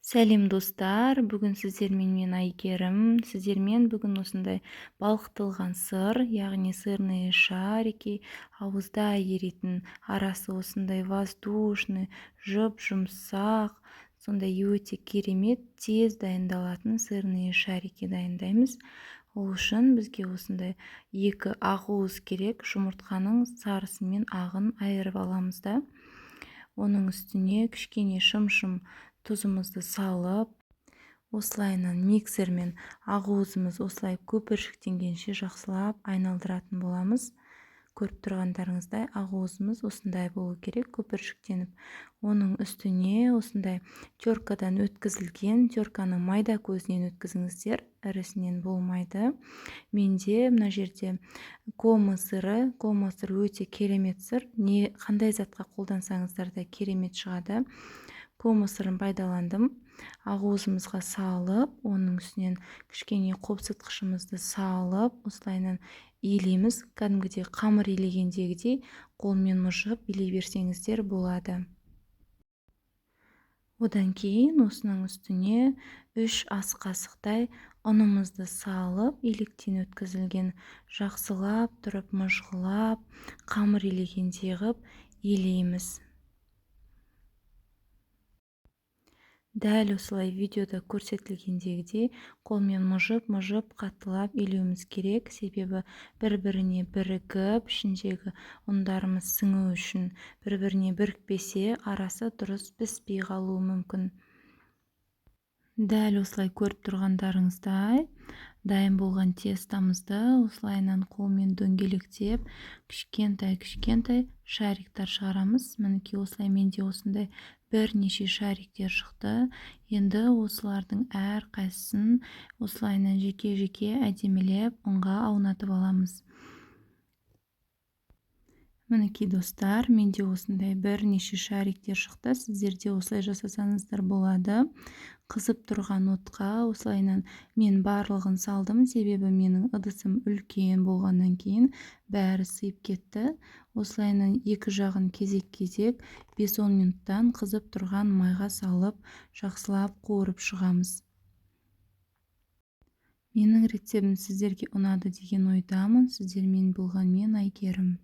Сәлем достар, бүгін сіздермен мен Айгерім. Сіздермен бүгін осындай балқытылған сыр, яғни сырные шарики, ауызда еритін, арасы осындай воздушный, жұп-жұмсақ, сондай өте керемет, тез дайындалатын сырные шарики дайындаймыз. Ол үшін бізге осындай екі ақуыз керек, жұмыртқаның сарысы мен ағын айырып аламыз да. Оның үстіне кішкене шым-шым тұзымызды салып, осылайынан миксермен ақуызымыз осылай көпіршіктенгенше жақсылап айналдыратын боламыз. Көріп тұрғандарыңыздай ақуызымыз осындай болу керек, көпіршіктеніп. Оның үстіне осындай теркадан өткізілген, терканы майда көзінен өткізіңіздер, ірісінен болмайды. Менде мына жерде кома сыры өте керемет сыр. Қандай затқа қолдансаңыздар да керемет шығады. Кома сырын пайдаландым. Ақуызымызға салып, оның үстінен кішкене қопсытқышымызды салып, осылайынан илейміз. Кәдімгідей қамыр илегендегідей қолмен мұжып илей берсеңіздер болады. Одан кейін осының үстіне 3 ас қасықтай ұнымызды салып, илектен өткізілген жақсылап тұрып мұжғылап, қамыр илегендей ғып илейміз. Дәл осылай видеода көрсетілгендегідей қолмен мұжып қаттылап илеуіміз керек, себебі бір-біріне бірігіп, ішіндегі ұндарымыз сіңу үшін бір-біріне бірікпесе, арасы дұрыс піспей қалуы мүмкін. Дәл осылай көріп тұрғандарыңыздай, дайын болған тестамызды осылайынан қолмен дөңгелектеп, кішкентай шариктар шығарамыз. Мінекей осылай менде осындай бірнеше шариктер шықты. Енді осылардың әр қайсысын осылайынан жеке-жеке әдемілеп ұнға аунатып аламыз. Мінекей достар, менде осындай бірнеше шариктер шықты. Сіздерде осылай жасасаңыздар болады. Қызып тұрған отқа осылайынан мен барлығын салдым, себебі менің ыдысым үлкен болғаннан кейін бәрі сыйып кетті. Осылайынан екі жағын кезек-кезек 5-10 минуттан қызып тұрған майға салып, жақсылап қуырып шығамыз. Менің рецептім сіздерге ұнады деген ойдамын. Сіздермен болған мен Айгерім.